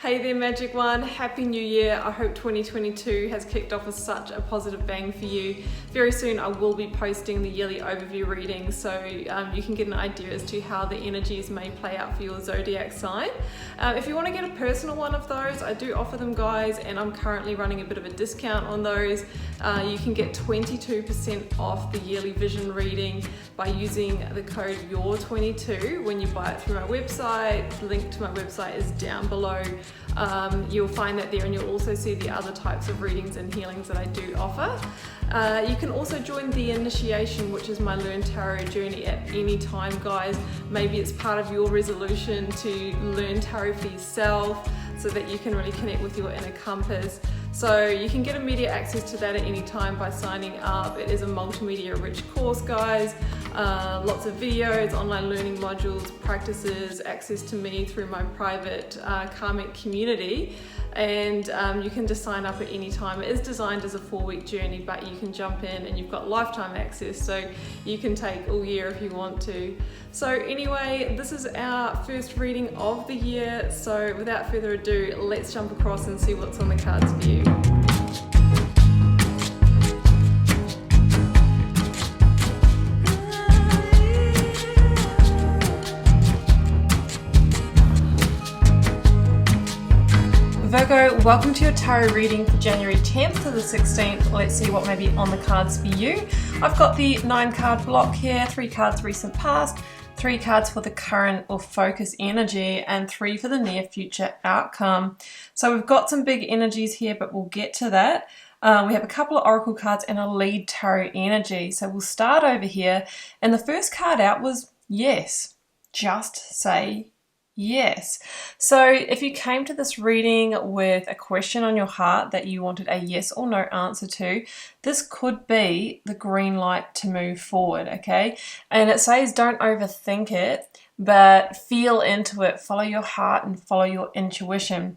Hey there, Magic One. Happy New Year. I hope 2022 has kicked off with such a positive bang for you. Very soon I will be posting the yearly overview reading so you can get an idea as to how the energies may play out for your zodiac sign. If you want to get a personal one of those, I do offer them, guys, and I'm currently running a bit of a discount on those. You can get 22% off the yearly vision reading by using the code YOUR22 when you buy it through my website. The link to my website is down below. You'll find that there, and you'll also see the other types of readings and healings that I do offer. You can also join the initiation, which is my Learn Tarot journey, at any time, guys. Maybe it's part of your resolution to learn tarot for yourself so that you can really connect with your inner compass. So you can get immediate access to that at any time by signing up. It is a multimedia rich course, guys. Lots of videos, online learning modules, practices, access to me through my private karmic community, and you can just sign up at any time. It is designed as a 4-week journey, but you can jump in and you've got lifetime access, so you can take all year if you want to. So anyway, this is our first reading of the year, so without further ado, let's jump across and see what's on the cards for you. Virgo, welcome to your tarot reading for January 10th to the 16th. Let's see what may be on the cards for you. I've got the 9-card block here, 3 cards recent past, 3 cards for the current or focus energy, and 3 for the near future outcome. So we've got some big energies here, but we'll get to that. We have a couple of oracle cards and a lead tarot energy. So we'll start over here. And the first card out was yes. Just say yes. So if you came to this reading with a question on your heart that you wanted a yes or no answer to, this could be the green light to move forward, okay? And it says don't overthink it, but feel into it, follow your heart and follow your intuition.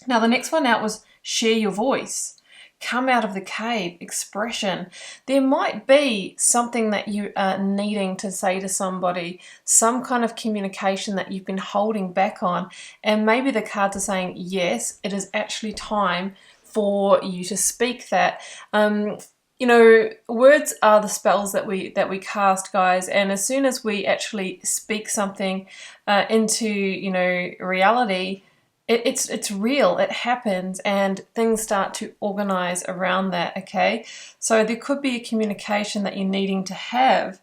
Now the next one out was share your voice. Come out of the cave, expression. There might be something that you are needing to say to somebody, some kind of communication that you've been holding back on, and maybe the cards are saying, yes, it is actually time for you to speak that. You know, words are the spells that we cast, guys, and as soon as we actually speak something into, you know, reality, it's real, it happens, and things start to organize around that, okay? So there could be a communication that you're needing to have,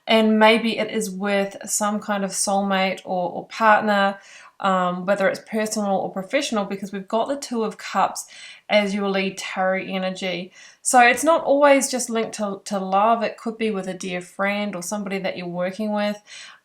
and maybe it is with some kind of soulmate or partner, whether it's personal or professional, because we've got the 2 of Cups as your lead tarot energy. So it's not always just linked to love. It could be with a dear friend or somebody that you're working with.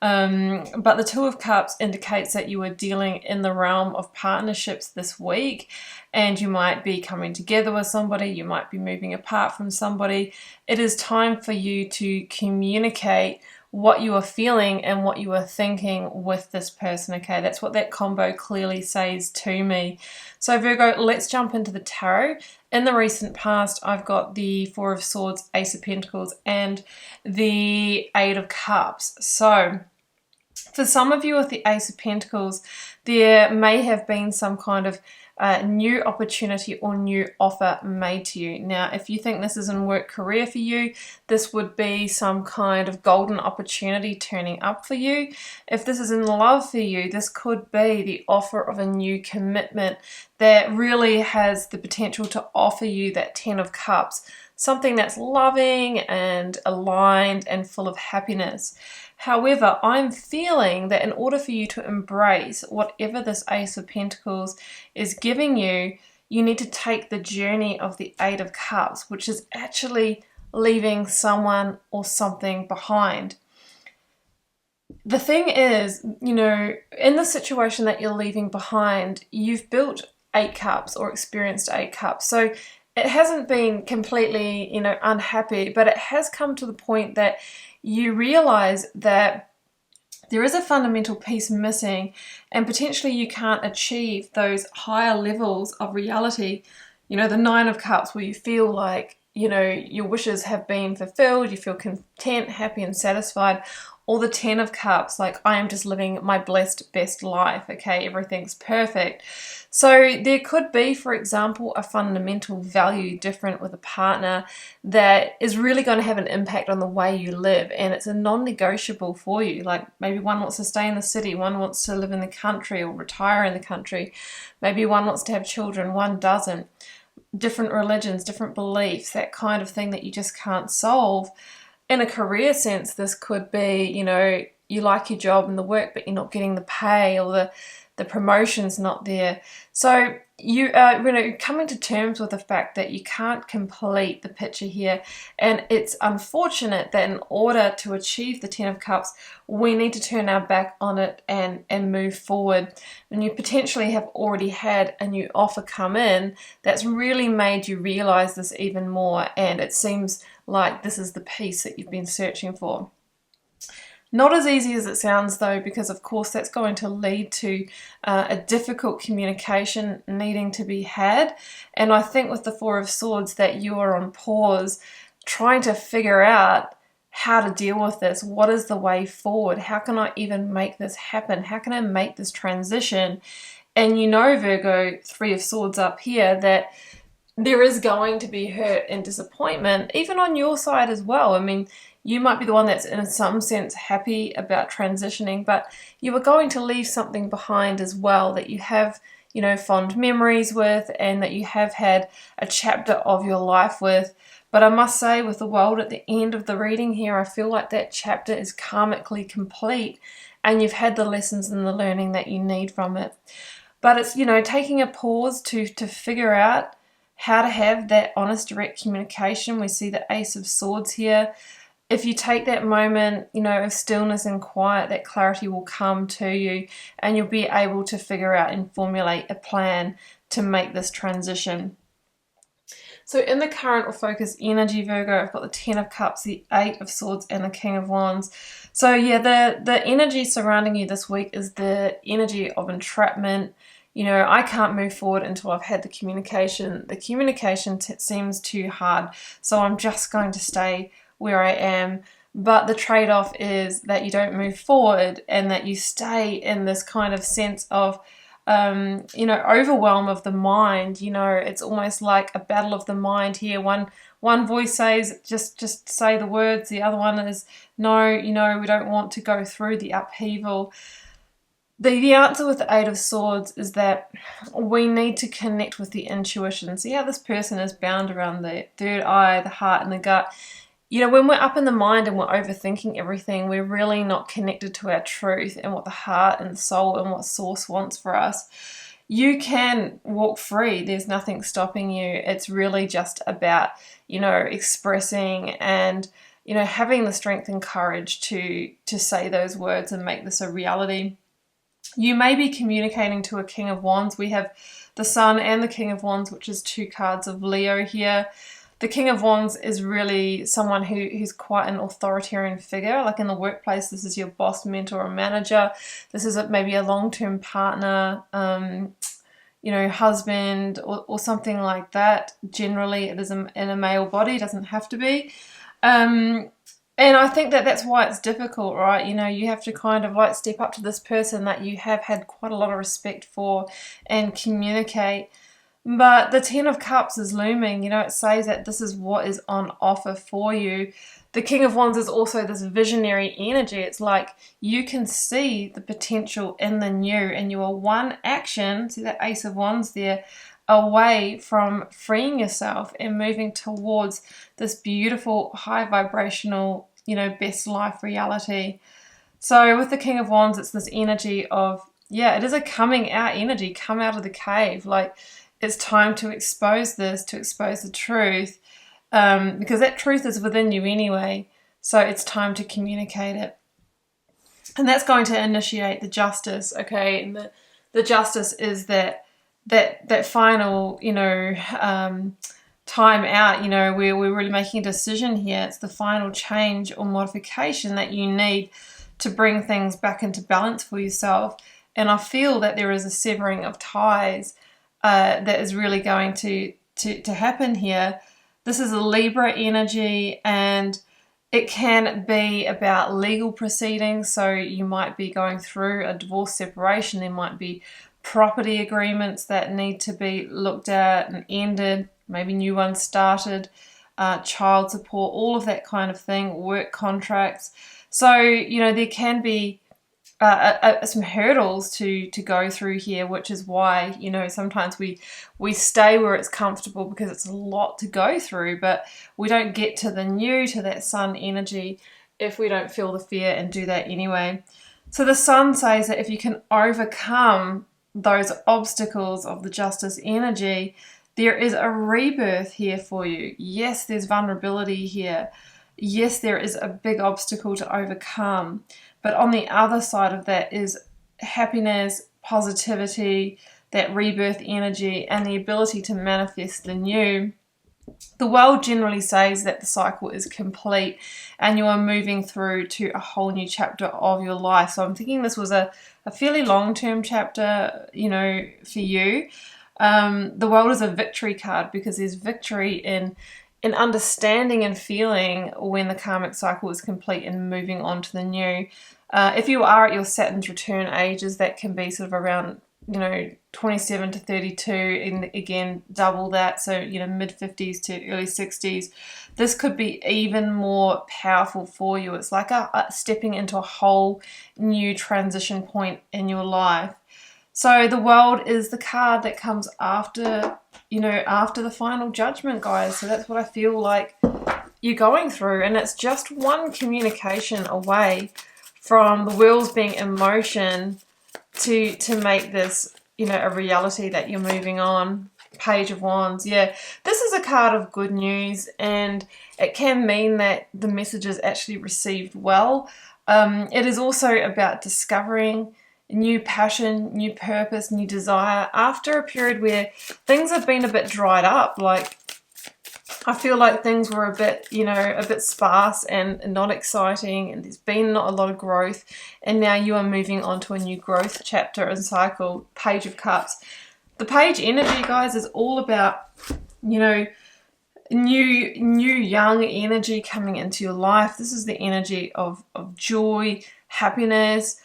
But the 2 of Cups indicates that you are dealing in the realm of partnerships this week, and you might be coming together with somebody, you might be moving apart from somebody. It is time for you to communicate what you are feeling and what you are thinking with this person, okay? That's what that combo clearly says to me. So Virgo, let's jump into the tarot. In the recent past, I've got the 4 of Swords, Ace of Pentacles, and the 8 of Cups. So for some of you with the Ace of Pentacles, there may have been some kind of new opportunity or new offer made to you. Now, if you think this is in work career for you, this would be some kind of golden opportunity turning up for you. If this is in love for you, this could be the offer of a new commitment that really has the potential to offer you that 10 of Cups, something that's loving and aligned and full of happiness. However, I'm feeling that in order for you to embrace whatever this Ace of Pentacles is giving you, you need to take the journey of the 8 of Cups, which is actually leaving someone or something behind. The thing is, you know, in the situation that you're leaving behind, you've built 8 cups or experienced 8 cups. So it hasn't been completely, you know, unhappy, but it has come to the point that you realize that there is a fundamental piece missing, and potentially you can't achieve those higher levels of reality. You know, the 9 of Cups, where you feel like, you know, your wishes have been fulfilled, you feel content, happy and satisfied. or the Ten of Cups, like I am just living my blessed best life, okay, everything's perfect. So there could be, for example, a fundamental value different with a partner that is really going to have an impact on the way you live, and it's a non-negotiable for you. Like maybe one wants to stay in the city, one wants to live in the country or retire in the country, maybe one wants to have children, one doesn't. Different religions, different beliefs, that kind of thing that you just can't solve. In a career sense, this could be, you know, you like your job and the work, but you're not getting the pay, or the promotion's not there. So you are, you know, coming to terms with the fact that you can't complete the picture here, and it's unfortunate that in order to achieve the Ten of Cups, we need to turn our back on it and move forward. And you potentially have already had a new offer come in that's really made you realize this even more, and it seems like this is the peace that you've been searching for. Not as easy as it sounds though, because of course that's going to lead to a difficult communication needing to be had. And I think with the Four of Swords that you are on pause, trying to figure out how to deal with this. What is the way forward? How can I even make this happen? How can I make this transition? And you know, Virgo, Three of Swords up here, that there is going to be hurt and disappointment, even on your side as well. I mean, you might be the one that's in some sense happy about transitioning, but you are going to leave something behind as well that you have, you know, fond memories with, and that you have had a chapter of your life with. But I must say, with the World at the end of the reading here, I feel like that chapter is karmically complete, and you've had the lessons and the learning that you need from it. But it's, you know, taking a pause to figure out how to have that honest, direct communication. We see the Ace of Swords here. If you take that moment, you know, of stillness and quiet, that clarity will come to you, and you'll be able to figure out and formulate a plan to make this transition. So in the current or focus energy, Virgo, I've got the Ten of Cups, the Eight of Swords, and the King of Wands. So yeah, the energy surrounding you this week is the energy of entrapment. You know, I can't move forward until I've had the communication. The communication seems too hard, so I'm just going to stay where I am. But the trade-off is that you don't move forward, and that you stay in this kind of sense of you know, overwhelm of the mind. You know, it's almost like a battle of the mind here. One voice says just say the words, the other one is no, you know, we don't want to go through the upheaval. The answer with the Eight of Swords is that we need to connect with the intuition. See how this person is bound around the third eye, the heart, and the gut. You know, when we're up in the mind and we're overthinking everything, we're really not connected to our truth and what the heart and the soul and what source wants for us. You can walk free. There's nothing stopping you. It's really just about, you know, expressing and, you know, having the strength and courage to say those words and make this a reality. You may be communicating to a King of Wands. We have the Sun and the King of Wands, which is two cards of Leo here. The King of Wands is really someone who's quite an authoritarian figure. Like in the workplace, this is your boss, mentor, or manager. This is maybe a long-term partner, you know, husband, or something like that. Generally, it is in a male body. It doesn't have to be. And I think that that's why it's difficult, right? You know, you have to kind of like step up to this person that you have had quite a lot of respect for and communicate. But the Ten of Cups is looming. You know, it says that this is what is on offer for you. The King of Wands is also this visionary energy. It's like you can see the potential in the new, and you are one action, see that Ace of Wands there, away from freeing yourself and moving towards this beautiful, high vibrational, you know, best life reality. So with the King of Wands, it's this energy of, yeah, it is a coming out energy. Come out of the cave. Like, it's time to expose this, to expose the truth, because that truth is within you anyway. So it's time to communicate it. And that's going to initiate the justice, okay? And the justice is that final, you know, time out, you know, where we're really making a decision here. It's the final change or modification that you need to bring things back into balance for yourself. And I feel that there is a severing of ties that is really going to happen here. This is a Libra energy, and It can be about legal proceedings, so you might be going through a divorce separation. There might be property agreements that need to be looked at and ended, maybe new ones started, child support, all of that kind of thing, work contracts. So, you know, there can be some hurdles to go through here, which is why, you know, sometimes we stay where it's comfortable because it's a lot to go through, but we don't get to that sun energy if we don't feel the fear and do that anyway. So the sun says that if you can overcome those obstacles of the justice energy, there is a rebirth here for you. Yes, there's vulnerability here. Yes, there is a big obstacle to overcome. But on the other side of that is happiness, positivity, that rebirth energy, and the ability to manifest the new. The world generally says that the cycle is complete and you are moving through to a whole new chapter of your life. So I'm thinking this was a fairly long-term chapter, you know, for you. The world is a victory card because there's victory in understanding and feeling when the karmic cycle is complete and moving on to the new. If you are at your Saturn's return ages, that can be sort of around, you know, 27 to 32, and again, double that, so, you know, mid-50s to early 60s. This could be even more powerful for you. It's like a stepping into a whole new transition point in your life. So the world is the card that comes after, you know, after the final judgment, guys. So that's what I feel like you're going through, and it's just one communication away from the wheels being in motion to make this, you know, a reality that you're moving on. Page of Wands. Yeah, this is a card of good news, and it can mean that the message is actually received well. It is also about discovering new passion, new purpose, new desire after a period where things have been a bit dried up. Like, I feel like things were a bit, you know, a bit sparse and not exciting, and there's been not a lot of growth, and now you are moving on to a new growth chapter and cycle. Page of Cups. The page energy, guys, is all about, you know, new young energy coming into your life. This is the energy of joy, happiness,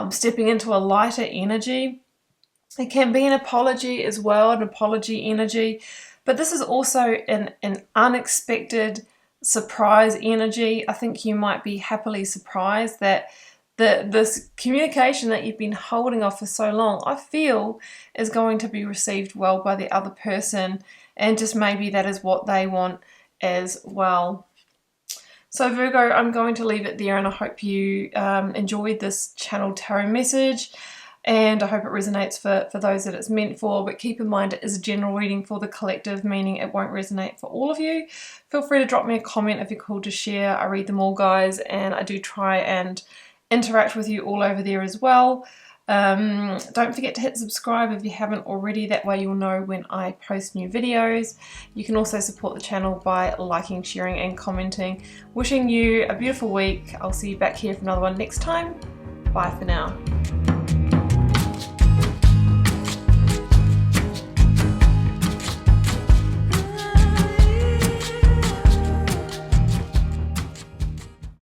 stepping into a lighter energy. It can be an apology as well, an apology energy. But this is also an unexpected surprise energy. I think you might be happily surprised that this communication that you've been holding off for so long, I feel, is going to be received well by the other person, and just maybe that is what they want as well. So Virgo, I'm going to leave it there, and I hope you enjoyed this channel tarot message. And I hope it resonates for those that it's meant for, but keep in mind it is a general reading for the collective, meaning it won't resonate for all of you. Feel free to drop me a comment if you're called to share. I read them all, guys, and I do try and interact with you all over there as well. Don't forget to hit subscribe if you haven't already, that way you'll know when I post new videos. You can also support the channel by liking, sharing and commenting. Wishing you a beautiful week. I'll see you back here for another one next time. Bye for now.